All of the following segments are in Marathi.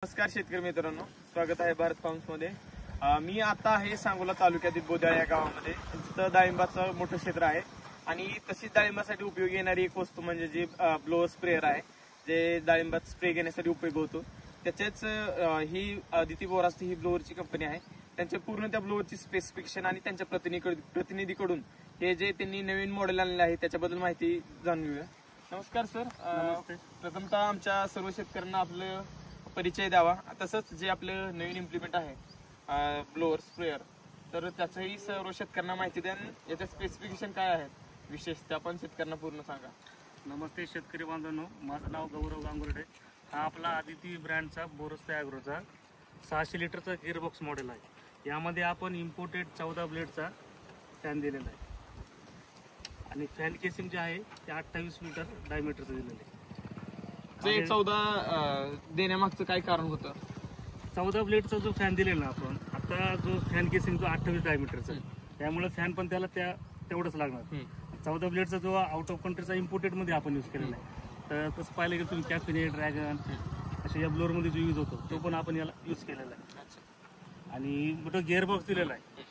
नमस्कार शेतकरी मित्रांनो, स्वागत आहे भारत फार्म्स मध्ये। मी आता आहे सांगोला तालुक्यातील बोद्याळ या गावामध्ये। तिथं डाळिंबाचं मोठं क्षेत्र आहे आणि तशीच डाळिंबासाठी उपयोगी येणारी एक वस्तू म्हणजे जे ब्लोअर स्प्रेअर आहे, जे डाळिंबात स्प्रे घेण्यासाठी उपयोग होतो। त्याचेच ही आदिती बोरास्ती ही ब्लोअरची कंपनी आहे। त्यांच्या पूर्ण त्या ब्लोअरची स्पेसिफिकेशन आणि त्यांच्या प्रतिनिधीकडून हे जे त्यांनी नवीन मॉडेल आणले आहे त्याच्याबद्दल माहिती जाणून घेऊया। नमस्कार सर, प्रथमतः आमच्या सर्व शेतकऱ्यांना आपलं परिचय द्यावा। तसंच जे आपलं नवीन इम्प्लिमेंट आहे ब्लोअर स्प्रेअर, तर त्याचंही सर्व शेतकऱ्यांना माहिती द्या। याच्या स्पेसिफिकेशन काय आहेत विशेष ते आपण शेतकऱ्यांना पूर्ण सांगा। नमस्ते शेतकरी बांधवांनो, माझं नाव गौरव गांगुर्डे। हा आपला आदिती ब्रँडचा बोरास्ती ॲग्रोचा 600 लिटरचा गिअरबॉक्स मॉडेल आहे। यामध्ये आपण इम्पोर्टेड 14 ब्लेडचा फॅन दिलेला आहे आणि फॅन केसिंग जे आहे ते 28 मीटर डायमीटरचं दिलेलं आहे। ते 14 देण्यामागचं काय कारण होतं? 14 ब्लेडचा जो फॅन दिलेला आपण आता, जो फॅन केसिंग जो 28 डायमीटरचा आहे, त्यामुळे फॅन पण त्याला तेवढंच लागणार। 14 ब्लेडचा जो आउट ऑफ कंट्रीचा इम्पोर्टेड मध्ये आपण यूज केलेला आहे, तर तसं पाहिलं की तुम्ही कॅफिनेट ड्रॅगन अशा या ब्लोअर मध्ये जो यूज होतो तो पण आपण याला यूज केलेला आहे। आणि मोठं गिअरबॉक्स दिलेला आहे,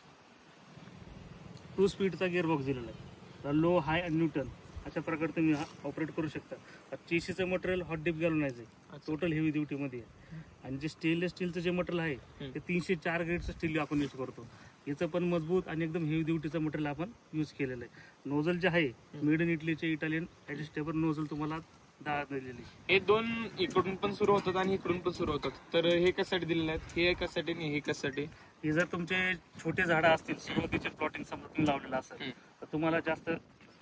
2 स्पीडचा गिअरबॉक्स दिलेला आहे। तर लो, हाय आणि न्यूटन अशा प्रकारे तुम्ही हा ऑपरेट करू शकता। चेशीचं मटेरियल हॉट डिप गॅल्वनाइज्ड आहे, टोटल हेवी ड्युटी मध्ये आहे। आणि जे स्टेनलेस स्टीलचं जे मटेरियल आहे ते 304 ग्रेडचं स्टील आपण यूज करतो। याचं पण मजबूत आणि एकदम हेवी ड्युटीचं मटेरियल आपण यूज केलेलं आहे। नोझल जे आहे मेड इन इटलीचे इटालियन ॲडजस्टेबल नोझल तुम्हाला दिलेली। हे दोन इकडून पण सुरू होतात आणि इकडून पण सुरू होतात, तर हे कशासाठी दिलेले आहेत? हे कशासाठी आणि हे कशासाठी? हे जर तुमचे छोटे झाडं असतील, सुरुवातीचे प्लॉटिंग समजा तुम्ही लावलेलं असेल, तर तुम्हाला जास्त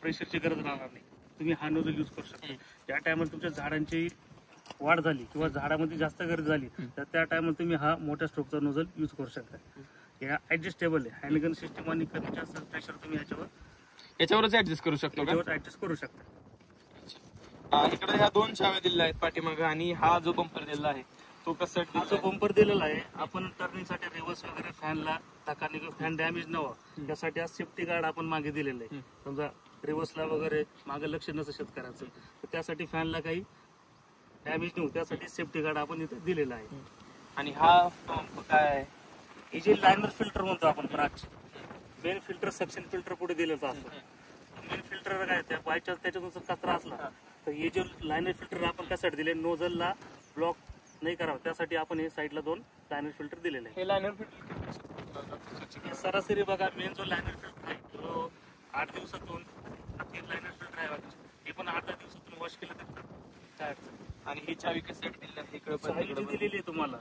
प्रेशरची गरज राहणार नाही, तुम्ही हा नोझल यूज करू शकता। ज्या टायमाला तुमच्या झाडांची वाढ झाली किंवा झाडामध्ये जास्त गरज झाली तर त्या टायमाला तुम्ही हा मोठ्या स्ट्रोकचा नोझल यूज करू शकता। या ऍडजस्टेबल आहे, हँडगन सिस्टम आणि कमी जास्त प्रेशर तुम्ही याच्यावरच ऍडजस्ट करू शकतो का? ऍडजस्ट करू शकता। इकडे ह्या 2 छाव्या दिलेल्या आहेत पाठीमागे, आणि हा जो बंपर दिलेला आहे तो कशासाठी? हा जो बंपर दिलेला आहे आपण टर्निंगसाठी, रिव्हर्स वगैरे फॅनला धक्का फॅन डॅमेज न व्हावा त्यासाठी हा सेफ्टी गार्ड आपण मागे दिलेला आहे। समजा रिव्हर्सला वगैरे मागे लक्ष नसतं शेतकऱ्याचं, तर त्यासाठी फॅनला काही डॅमेज नाही होत त्यासाठी सेफ्टी गार्ड आपण इथे दिलेला आहे। आणि हा काय आहे? हे जे लायनर फिल्टर म्हणतो आपण ब्राच, मेन फिल्टर सक्शन फिल्टर पुढे दिलेला असतो। मेन फिल्टर काय त्या बायचान्स त्याच्यातून कचरा असला तर हे जे लायनर फिल्टर आपण त्यासाठी दिले, नोझलला ब्लॉक नाही करावं त्यासाठी आपण हे साईडला 2 लायनर फिल्टर दिलेले आहे। हे लायनर फिल्टर सरासरी बघा, मेन जो लायनर फिल्टर आहे तो 8 दिवसातून 3 लायनर फिल्टर आहे, हे पण 8 दिवसातून वॉश केलं तर काय अडचण। आणि ही चावी कशासाठी दिलेली आहे तुम्हाला?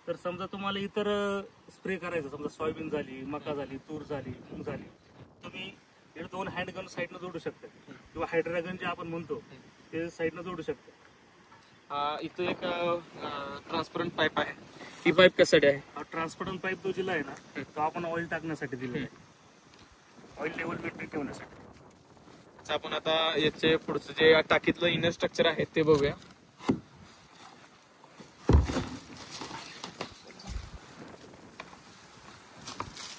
तर समजा तुम्हाला इतर स्प्रे करायचं, समजा सोयाबीन झाली, मका झाली, तूर झाली, मूग झाली, तुम्ही 2 हँडगन साईडनं जोडू शकता किंवा हायड्रागन जे आपण म्हणतो ते साईडनं जोडू शकता। इथं एक ट्रान्सपरंट पाईप आहे, ही पाईप कशासाठी आहे? हा ट्रान्सपरंट पाईप जो दिला आहे ना, तो आपण ऑइल टाकण्यासाठी दिलेला आहे, ऑइल लेवल मेंटेन ठेवण्यासाठी। आपण आता याचे पुढचं जे टाकीतलं इनर स्ट्रक्चर आहे ते बघूया।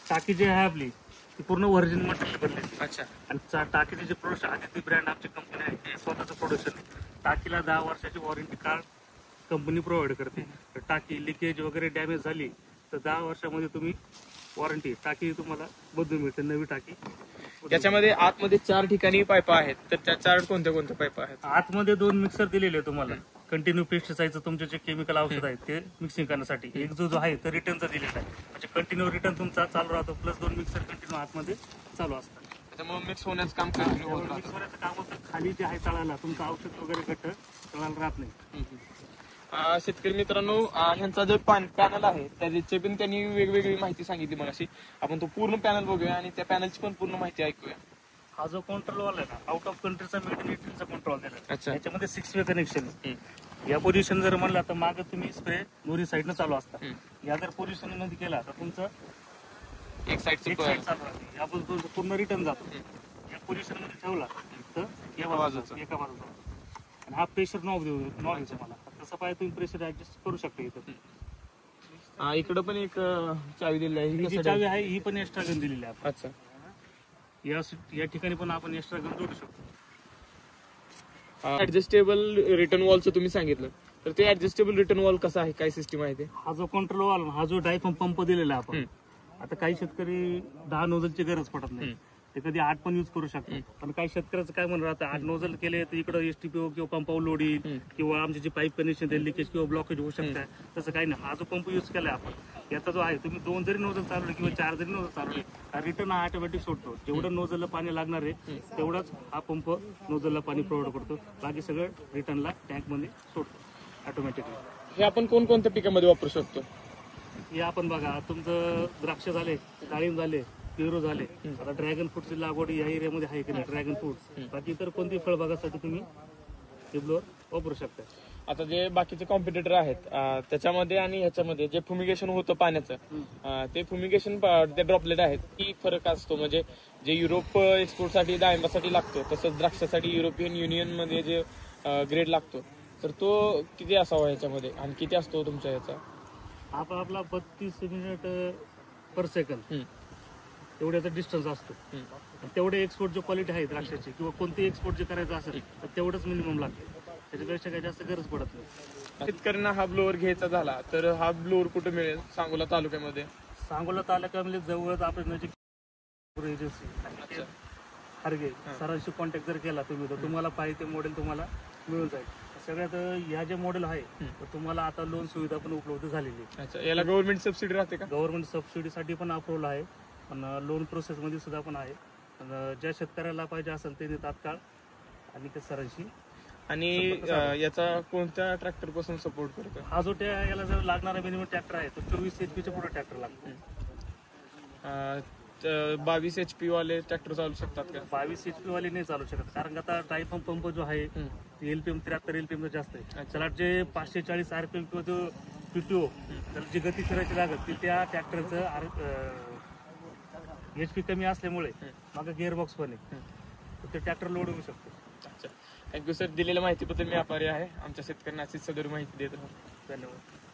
टाकी जी आहे आपली ती पूर्ण व्हर्जिन मटेरियल बनलेली। अच्छा। आणि टाकीचे जे प्रोडक्शन, आदिती ब्रँड आमची कंपनी आहे, ते स्वतःचं प्रोडक्शन आहे। टाकीला 10 वर्षाची वॉरंटी कार्ड कंपनी प्रोव्हाइड करते। तर टाकी लिकेज वगैरे डॅमेज झाली तर 10 वर्षामध्ये तुम्ही वॉरंटी, टाकी तुम्हाला बदलून मिळते, नवी टाकी। याच्यामध्ये आतमध्ये 4 ठिकाणी पाईप आहेत, तर त्या 4 कोणत्या कोणत्या पाईप आहेत? आतमध्ये 2 मिक्सर दिलेले तुम्हाला कंटिन्यू पेस्टिसाइडचं तुमचे जे केमिकल औषध आहेत ते मिक्सिंग करण्यासाठी। एक जो आहे तो रिटर्नचा दिलेला आहे, म्हणजे कंटिन्यू रिटर्न तुमचा चालू राहतो, प्लस 2 मिक्सर कंटिन्यू आतमध्ये चालू असतात, त्यामुळे मिक्स होण्याचं काम कंटिन्यू होत मिक्स होण्याचं काम होतं। खाली जे आहे तळाला तुमचं औषध वगैरे घट्ट तळाला राहत नाही। शेतकरी मित्रांनो, ह्यांचा जो पॅनल आहे त्याची पण त्यांनी वेगवेगळी माहिती सांगितली मगाशी। आपण तो पूर्ण पॅनल बघूया आणि त्या पॅनलची पण पूर्ण माहिती ऐकूया। हा जो कंट्रोल वाला आहे ना, आउट ऑफ कंट्रीचा मेड इन इटलीचा कंट्रोल दिला, अच्छा। याच्यामध्ये 6 वे कनेक्शन आहे। या पोझिशन जर म्हणला तर मागे तुम्ही स्प्रे दोन्ही साईडनं चालू असता, या जर पोझिशन मध्ये केला तर तुमचं एक साईड चालू राहते, या तुमचं पूर्ण रिटर्न जातो। या पोझिशन मध्ये ठेवला तर एका बाजूचा, आणि हा प्रेशर नॉब आहे तुम्हाला, तसं पाहिजे तुम्ही प्रेशर ऍडजस्ट करू शकता। इथं इकडं पण एक चावी दिली आहे, ही चावी आहे, ही पण एक्स्ट्रा गन दिलेली आहे। अच्छा। या ठिकाणी पण आपण एक्स्ट्रा गन जोडू शकतो। ऍडजस्टेबल रिटर्न वॉलचं तुम्ही सांगितलं, तर तर ते ऍडजस्टेबल रिटर्न वॉल कसं आहे, काय सिस्टीम आहे ते? हा जो कंट्रोल वॉल, हा जो डायफ्राम पंप दिलेला आहे आपण, आता काही शेतकरी 10 नोझलची गरज पडत नाही, ते कधी 8 पण युज करू शकतात. पण काही शेतकऱ्याचं काय म्हणून राहतं, 8 नोझल केले तर इकडे एसटीपीओ किंवा पंपावर लोड येईल किंवा आमची जी पाईप कनेक्शन लिकेज किंवा ब्लॉकेज होऊ शकतं. तसं काही नाही. हा जो पंप युज केलाय आपण, याचा जो आहे, तुम्ही 2 जरी नोझल चालवले किंवा 4 जरी नोझल चालवले, रिटर्न हा ऑटोमॅटिक सोडतो. जेवढं नोझलला पाणी लागणार आहे तेवढंच हा पंप नोझलला पाणी प्रोव्हाइड करतो. बाकी सगळं रिटर्नला टँक मध्ये सोडतो ऑटोमॅटिकली. हे आपण कोणकोणत्या पिकामध्ये वापरू शकतो? हे आपण बघा, तुमचं द्राक्ष झाले, डाळिंब झाले, पेरू झाले, आता ड्रॅगन फ्रूटची लागवड या एरियामध्ये आहे की नाही, ड्रॅगन फ्रूट, बाकी इतर कोणती फळबागासाठी तुम्ही हे ब्लोअर वापरू शकता. आता जे बाकीचे कॉम्पिटिटर आहेत त्याच्यामध्ये आणि ह्याच्यामध्ये जे फ्युमिगेशन होतं पाण्याचं, ते फ्युमिगेशन ते ड्रॉपलेट आहेत, की फरक असतो? म्हणजे जे युरोप एक्सपोर्टसाठी डाळिंबासाठी लागतो, तसंच द्राक्षासाठी युरोपियन युनियन मध्ये जे ग्रेड लागतो, तर तो किती असावा ह्याच्यामध्ये आणि किती असतो तुमच्या ह्याचा? आपला 32 मिनिट पर सेकंद एवढ्याचा डिस्टन्स असतो. तेवढे एक्सपोर्ट जो क्वालिटी आहे द्राक्षाची किंवा कोणती एक्सपोर्ट जे करायचं असेल तर तेवढंच मिनिमम लागते, त्याच्यापेक्षा काही जास्त गरज पडत नाही. शेतकऱ्यांना हा ब्लोअर घ्यायचा झाला तर हा ब्लोअर कुठे मिळेल सांगोला तालुक्यामध्ये? सांगोला तालुक्यामध्ये जवळच आपण एजन्सी हरगे सरांशी कॉन्टॅक्ट जर केला तुम्ही तर तुम्हाला पाहिजे ते मॉडेल तुम्हाला मिळून जाईल. सगळ्यात ह्या जे मॉडेल आहे तर तुम्हाला आता लोन सुविधा पण उपलब्ध झालेली आहे. अच्छा, याला गव्हर्नमेंट सबसिडी राहते का? गव्हर्नमेंट सबसिडीसाठी पण अप्रुव्हल आहे, पण लोन प्रोसेसमध्ये सुद्धा पण आहे. ज्या शेतकऱ्याला पाहिजे असेल त्यांनी तात्काळ आणि ते सरांशी. आणि याचा कोणत्या ट्रॅक्टर पासून सपोर्ट करतो? हा जो याला जर लागणारा मिनिमम ट्रॅक्टर आहे तो 24 HP च्या पुढे ट्रॅक्टर लागतो. 22 HP वाले ट्रॅक्टर चालू शकतात का? 22 HP वाले नाही चालू शकत, कारण आता डायफ्राम पंप जो आहे LPM 73 LPM जास्त आहे. त्याला जे 540 RPM किंवा जो PTO त्याला जी गती करायची लागत ती त्या ट्रॅक्टरचं HP कमी असल्यामुळे मागे गिअरबॉक्स पण आहे, तर ते ट्रॅक्टर लोड होऊ शकतो. अच्छा, थँक्यू सर. दिलेल्या माहितीबद्दल मी आभारी आहे. आमच्या शेतकऱ्यांना अशीच सदर माहिती देत राहू. धन्यवाद.